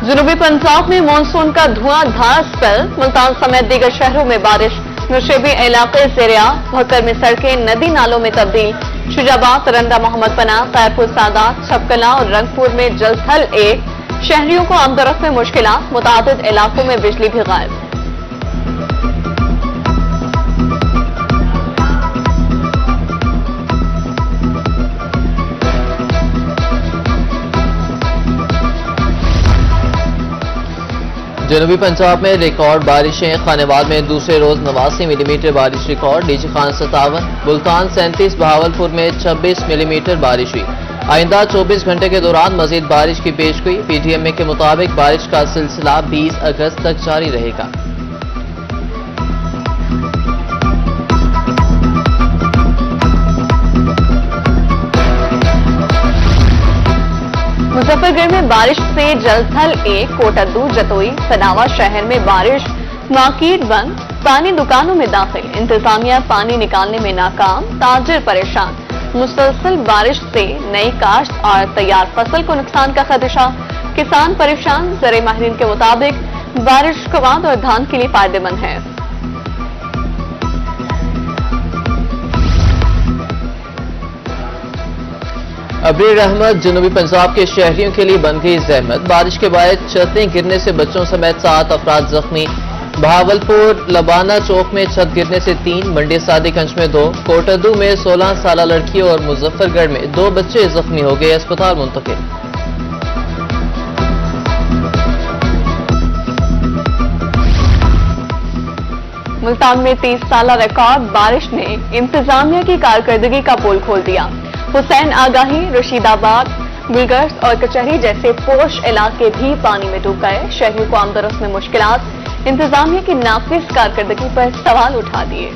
जनूबी पंजाब में मानसून का धुआंधार स्पेल, मुल्तान समेत दीगर शहरों में बारिश, नशेबी इलाके ज़ेरिया, भक्कर में सड़कें नदी नालों में तब्दील, शुजाबाद, रंदा, मोहम्मद पनाह, खैरपुर, सादात, छपकला और रंगपुर में जलथल एक, शहरियों को आमदरफ्त में मुश्किलात, मुतादिद इलाकों में बिजली भी गायब। जनूबी पंजाब में रिकॉर्ड बारिशें, खानेवाल में दूसरे रोज 89 मिलीमीटर बारिश रिकॉर्ड, डीजी खान 57, मुल्तान 37, बहावलपुर में 26 मिलीमीटर बारिश हुई। आइंदा 24 घंटे के दौरान मजीद बारिश की पेशगोई, पीटीएमए के मुताबिक बारिश का सिलसिला 20 अगस्त तक जारी रहेगा। मुजफ्फरगढ़ में बारिश से जलथल एक, कोटद्दू, जतोई, सनावा शहर में बारिश, मार्केट बंद, पानी दुकानों में दाखिल, इंतजामिया पानी निकालने में नाकाम, ताजिर परेशान। मुसलसल बारिश से नई काश्त और तैयार फसल को नुकसान का खदशा, किसान परेशान। ज़राई माहिरीन के मुताबिक बारिश कवाद और धान के लिए फायदेमंद है। अबीर अहमद, जनूबी पंजाब के शहरियों के लिए बन गई जहमत, बारिश के बाद छतें गिरने से बच्चों समेत 7 अफराद जख्मी। बहावलपुर लबाना चौक में छत गिरने से 3, मंडी सादिकगंज में 2, कोटद्दू में 16 साल लड़की और मुजफ्फरगढ़ में 2 बच्चे जख्मी हो गए, अस्पताल मुंतकिल। मुल्तान में 30 साल रिकॉर्ड बारिश ने इंतजामिया की कारकर्दगी का पोल खोल दिया। हुसैन आगाही, रशीदाबाद, गुलगर्स और कचहरी जैसे पोश इलाके भी पानी में डूब गए। शहरियों को आमदरफ्त में मुश्किलात, इंतजामिया की नाफिज कारकर्दगी पर सवाल उठा दिए।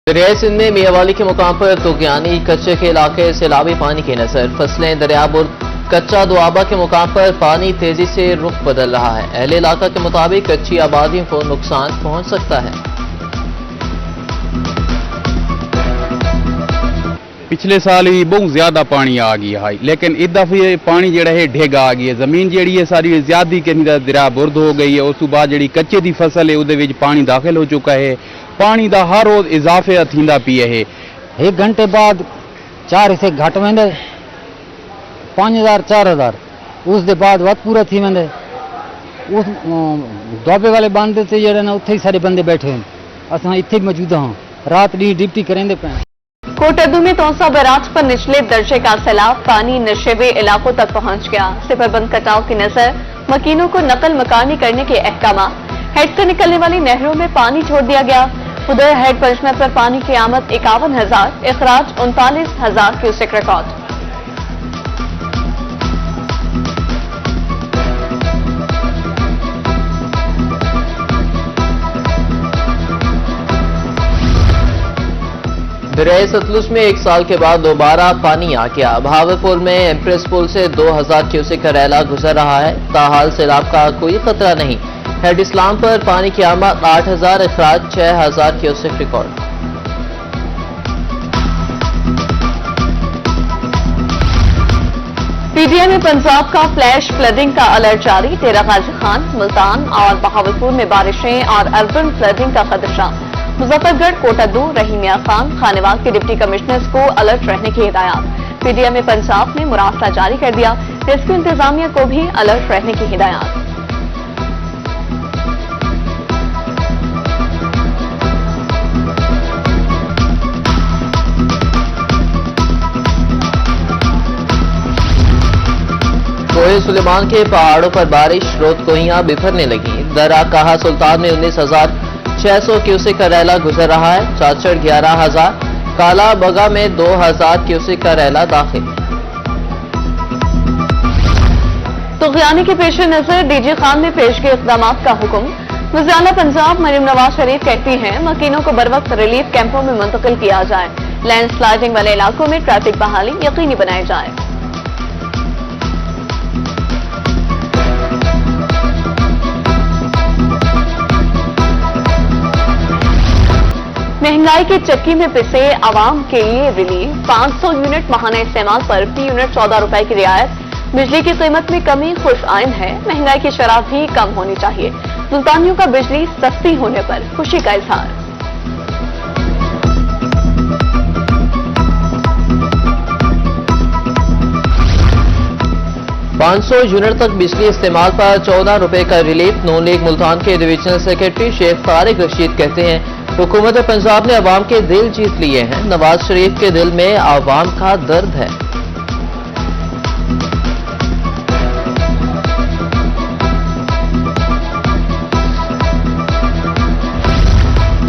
दरियाई सिंध में मियावाली के मुकाम पर तुगयानी, कच्चे के इलाके सैलाबी पानी की नजर, फसलें दरियाबुर, कच्चा दुआबा के मुकाम पर पानी तेजी से रुख बदल रहा है। अहले इलाका के मुताबिक कच्ची आबादियों को नुकसान पहुंच सकता है। पिछले साल ही बहुत ज्यादा पानी आ गया है, लेकिन इस दफे पानी जड़ा है ढेगा आ गई है, जमीन जी है सारी ज्यादा के दरिया बुर्द हो गई है। उस बाद जी कच्चे की फसल है उहदे विच पानी दाखिल हो चुका है। पानी का हर रोज इजाफे थींदा पिया है। 1 घंटे बाद 4 हिस्से घट वेंदे, 5000 4000, उस बाद वत पूरा थी वेंदे। उस दुआबे वाले बांध से जड़े ना उत्थे ही सारे बंदे बैठे हैं, असां इत्थे मौजूद हाँ, रात डी डिप्टी करेंदे पे। कोटद्दू में तौसा बैराज पर निचले दर्जे का सैलाब, पानी नशेबे इलाकों तक पहुंच गया। सिपरबंद कटाव की नजर, मकीनों को नकल मकानी करने के अहकाम। हेड से निकलने वाली नहरों में पानी छोड़ दिया गया। उधर हेड पंचमत पर पानी की आमद 51,000, इखराज 39,000 क्यूसेक रिकॉर्ड। दरियाई सतलुज में 1 साल के बाद दोबारा पानी आ गया। बहावलपुर में एम्प्रेस पुल से 2000 क्यूसेक का रैला गुजर रहा है। ताहाल सैलाब का कोई खतरा नहीं। हेड इस्लाम पर पानी की आमद 8000, इखराज 6000 क्यूसेक रिकॉर्ड। पीटीएमए पंजाब का फ्लैश फ्लडिंग का अलर्ट जारी। तेरा गाजी खान, मुल्तान और बहावलपुर में बारिशें और अर्बन फ्लडिंग का खदशा। मुजफ्फरगढ़, कोटद्दू, रहीमिया खान, खानेवाल के डिप्टी कमिश्नर्स को अलर्ट रहने की हिदायत। पीटीएमए पंजाब ने मुरासला जारी कर दिया। रेस्क्यू इंतजामिया को भी अलर्ट रहने की हिदायत। कोहे सुलेमान के पहाड़ों पर बारिश, रोत कोहियां बिखरने लगी। दरा कहा सुल्तान में 19,600 क्यूसेक का रैला गुजर रहा है। चाचड़ 11,000, काला बगा में 2,000 क्यूसेक का रैला दाखिल। तुगयानी के पेश नजर डीजी खान ने पेश किए इक़दाम का हुक्म। वज़ीर-ए-आला पंजाब मरियम नवाज शरीफ कहती हैं मकीनों को बर वक्त रिलीफ कैंपों में मुंतकिल किया जाए। लैंडस्लाइडिंग वाले इलाकों में ट्रैफिक बहाली यकीनी बनाई जाए। महंगाई की चक्की में पिसे आवाम के लिए रिलीफ, 500 यूनिट माहाना इस्तेमाल पर फी यूनिट 14 रुपए की रियायत, बिजली की कीमत में कमी खुश आइन है, महंगाई की शरह भी कम होनी चाहिए, मुल्तानियों का बिजली सस्ती होने पर खुशी का इजहार। ₹500 यूनिट तक बिजली इस्तेमाल पर 14 रुपए का रिलीफ। नून लीग मुल्तान के डिवीजनल सेक्रेटरी शेख तारिक रशीद कहते हैं, हुकूमत पंजाब ने अवाम के दिल जीत लिए हैं, नवाज शरीफ के दिल में अवाम का दर्द है।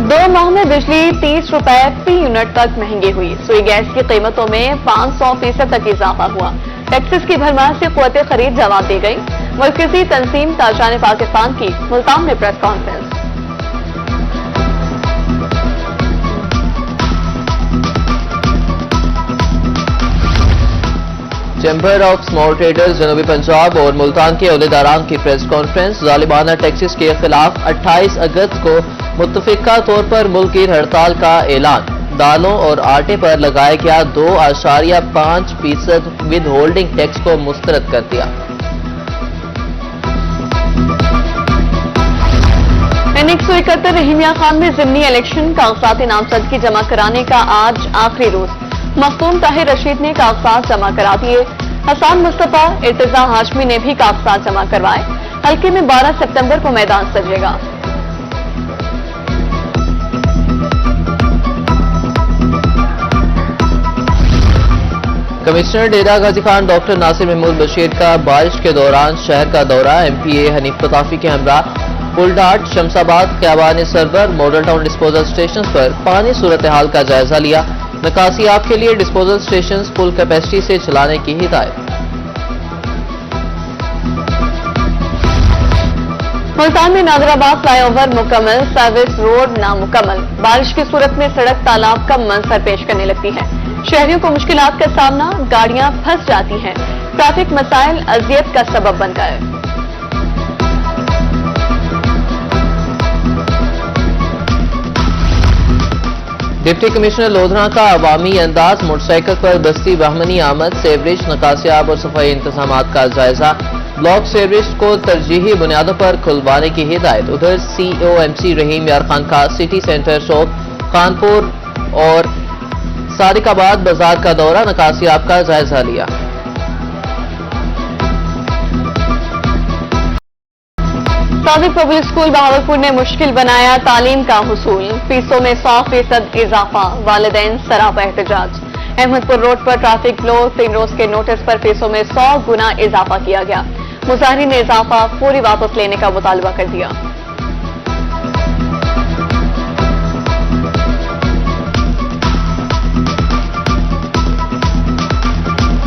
दो माह में बिजली 30 रुपए फी यूनिट तक महंगी हुई। सुई गैस की कीमतों में 500% तक इजाफा हुआ। टैक्सेस की भरमार से कुव्वत खरीद जवाब दी गई। मरकजी तंजीम ताजान पाकिस्तान की मुल्तान में press conference. Chamber of small traders जनूबी पंजाब और मुल्तान के अहदेदारान की प्रेस कॉन्फ्रेंस। जालिमाना टैक्सेस के खिलाफ 28 अगस्त को मुत्तफिका तौर पर मुल्क की हड़ताल का ऐलान। दालों और आटे पर लगाया गया 2.5% विद होल्डिंग टैक्स को मुस्तरद कर दिया। N171 रहीमिया खान में जिमनी इलेक्शन कागजात नामजदगी जमा कराने का आज आखिरी रोज। मखदूम ताहिर रशीद ने कागजात जमा करा दिए। हसन मुस्तफा इर्तिजा हाशमी ने भी कागजात जमा करवाए। हल्के में 12 सितंबर को मैदान सजेगा। कमिश्नर डेरा गाजी खान डॉक्टर नासिर महमूद बशीर का बारिश के दौरान शहर का दौरा। MPA हनीफ पताफी के हमरा पुलडाट, Shamsabad, Khayaban Sarwar, model town disposal station पर पानी सूरत हाल का जायजा लिया। निकासियाब के लिए डिस्पोजल स्टेशन फुल कैपेसिटी से चलाने की हिदायत। मुल्तान में नादराबाद फ्लाईओवर मुकम्मल, सर्विस रोड नामुकम्मल। बारिश की सूरत में सड़क तालाब का मंजर पेश करने लगती है। शहरियों को मुश्किलात का सामना, गाड़ियां फंस जाती हैं। ट्रैफिक मसाइल अजियत का सबब बन गए। डिप्टी कमिश्नर लोधरा का अवामी अंदाज, मोटरसाइकिल पर दस्ती बहमनी आमद, सेवरेज, नकासियाब और सफाई इंतजाम का जायजा। ब्लॉक सेवरेज को तरजीही बुनियादों पर खुलवाने की हिदायत। उधर COMC रहीम यार खान का सिटी सेंटर शॉप, कानपुर और सादिकाबाद बाजार का दौरा, नकासियाब का जायजा लिया। सादिक पब्लिक स्कूल बहावलपुर ने मुश्किल बनाया तालीम का हुसूल। फीसों में 100% इजाफा, वालिदैन सरापा एहतजाज। अहमदपुर रोड पर ट्रैफिक ब्लॉक, 3 रोज के नोटिस पर फीसों में 100 गुना इजाफा किया गया। मुजाहिरीन ने इजाफा पूरी वापस लेने का मुतालबा कर दिया।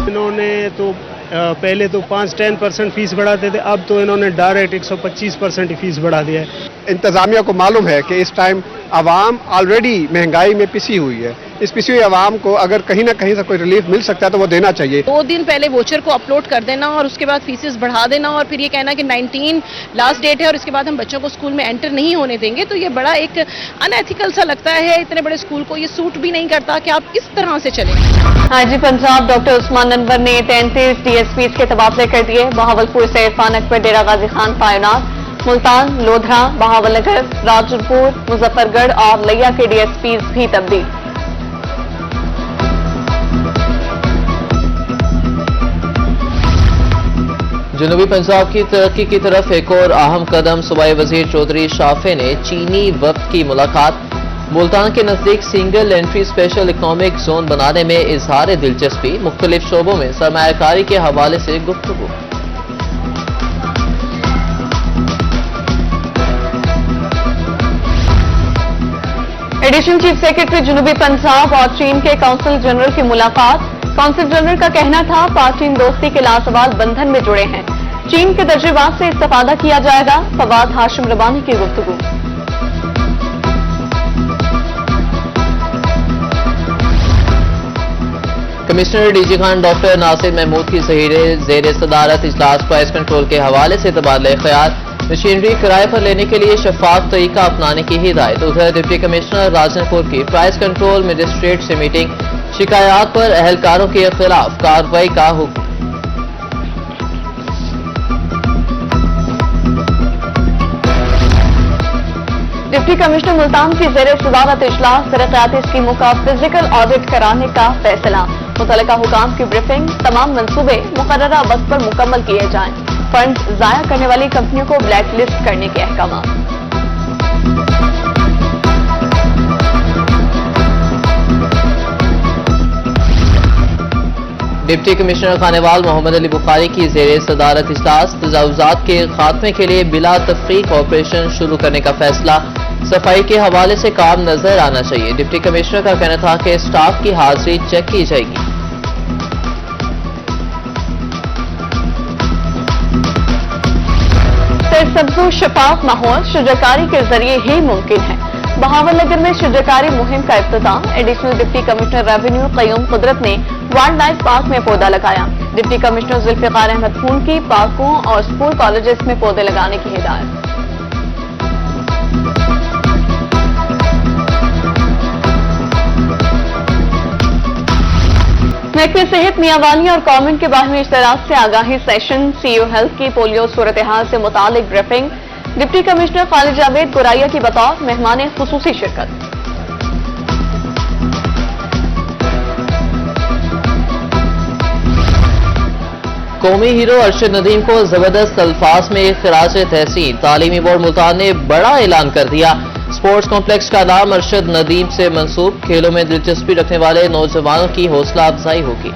इन्होंने तो पहले तो 5-10% फीस बढ़ाते थे, अब तो इन्होंने डायरेक्ट 125% फीस बढ़ा दिया है। इंतजामिया को मालूम है कि इस टाइम आवाम ऑलरेडी महंगाई में पिसी हुई है। इस पिसी हुई आवाम को अगर कहीं ना कहीं से कोई रिलीफ मिल सकता है तो वो देना चाहिए। 2 दिन पहले वोचर को अपलोड कर देना और उसके बाद फीसेस बढ़ा देना और फिर ये कहना कि 19 लास्ट डेट है और इसके बाद हम बच्चों को स्कूल में एंटर नहीं होने देंगे, तो ये बड़ा एक अनएथिकल सा लगता है। इतने बड़े स्कूल को ये सूट भी नहीं करता कि आप इस तरह से चलें। आईजी पंजाब डॉक्टर उस्मान अनवर ने 33 DSPs के तबादले कर दिए। बहावलपुर से इरफान अकबर डेरा गाजी खान तैनात। मुल्तान, लोधरा, बहावलनगर, राजपुर, मुजफ्फरगढ़ और लिया के DSPs भी तब्दील। जनूबी पंजाब की तरक्की की तरफ एक और अहम कदम। सूबाई वजीर चौधरी शाफे ने चीनी वफ्द की मुलाकात। मुल्तान के नजदीक single entry special economic zone बनाने में इजहार दिलचस्पी। मुख्तलिफ शोबों में सरमायाकारी के हवाले से गुफ्तगू। एडिशनल चीफ सेक्रेटरी जनूबी पंजाब और चीन के काउंसिल जनरल की मुलाकात। काउंसिल जनरल का कहना था पाक चीन दोस्ती के लासवाल बंधन में जुड़े हैं। चीन के तजुर्बात से इस्तेफादा किया जाएगा। फवाद हाशिम रबानी की गुफ्तगू। Commissioner DG Khan doctor Nasir Mahmood की ज़ेर सदारत इजलास प्राइस कंट्रोल के हवाले से तबादला ख्याल। मशीनरी किराए पर लेने के लिए शफाफ तरीका अपनाने की हिदायत। उधर डिप्टी कमिश्नर राजनपुर की प्राइस कंट्रोल मजिस्ट्रेट से मीटिंग, शिकायत पर अहलकारों के खिलाफ कार्रवाई का हुक्म। डिप्टी कमिश्नर मुल्तान की ज़ेरे सदारत इजलास तरक्याती स्कीमों का फिजिकल ऑडिट कराने का फैसला। मुतल्लिका हुकाम की ब्रीफिंग, तमाम मंसूबे मुकर्ररा वक्त पर मुकम्मल किए जाएं। फंड जाया करने वाली कंपनियों को ब्लैक लिस्ट करने के अहकाम। डिप्टी कमिश्नर खानेवाल मोहम्मद अली बुखारी की ज़ेरे सदारत इजलास, तजावुज़ात के खात्मे के लिए बिला तफरीक ऑपरेशन शुरू करने का फैसला। सफाई के हवाले से काम नजर आना चाहिए। डिप्टी कमिश्नर का कहना था कि स्टाफ की हाजिरी चेक की जाएगी। सरसब्ज़ो शफाफ माहौल शजरकारी के जरिए ही मुमकिन है। बहावलनगर में शजरकारी मुहिम का इफ्तिताह। Additional deputy commissioner revenue Qayyum Qudrat ने वाइल्ड लाइफ पार्क में पौधा लगाया। डिप्टी कमिश्नर जुल्फ़िकार अहमद खून की पार्कों और स्कूल कॉलेजेस में पौधे लगाने की हिदायत। महकमे सेहत मियांवाली और कॉमेंट के बाहमी इश्तराक से आगाही सेशन, सीओ हेल्थ की पोलियो सूरत हाल से मुतालिक briefing. Deputy commissioner Khalid Javed Goraya की बतौर मेहमान खुसूसी शिरकत। कौमी हीरो अरशद नदीम को जबरदस्त अल्फाज में खिराज तहसीन। तालीमी बोर्ड मुल्तान ने बड़ा ऐलान कर दिया। स्पोर्ट्स कॉम्प्लेक्स का नाम अरशद नदीम से मंसूब। खेलों में दिलचस्पी रखने वाले नौजवानों की हौसला अफजाई होगी।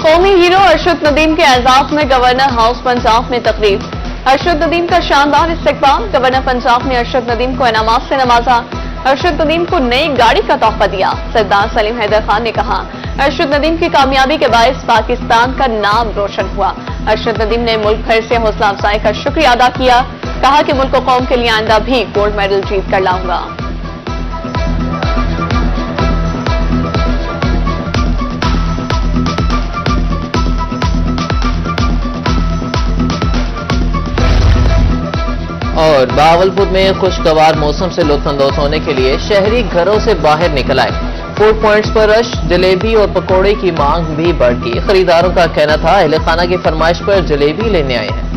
कौमी हीरो अरशद नदीम के एजाज में गवर्नर हाउस पंजाब में तकरीब। अरशद नदीम का शानदार इस्तकबाल। गवर्नर पंजाब ने अरशद नदीम को इनामात से नवाजा। अरशद नदीम को नई गाड़ी का तोहफा दिया। सरदार सलीम हैदर खान ने कहा, अरशद नदीम की कामयाबी के बायस पाकिस्तान का नाम रोशन हुआ। अरशद नदीम ने मुल्क भर से हौसला अफजाई का शुक्रिया अदा किया। कहा कि मुल्क कौम के लिए आइंदा भी गोल्ड मेडल जीत कर लाऊंगा। और बहावलपुर में खुशगवार मौसम से लुत्फानंदोज होने के लिए शहरी घरों से बाहर निकल आए। फूड पॉइंट्स पर रश, जलेबी और पकौड़े की मांग भी बढ़ गई। खरीदारों का कहना था अहले खाना की फरमाइश पर जलेबी लेने आए हैं।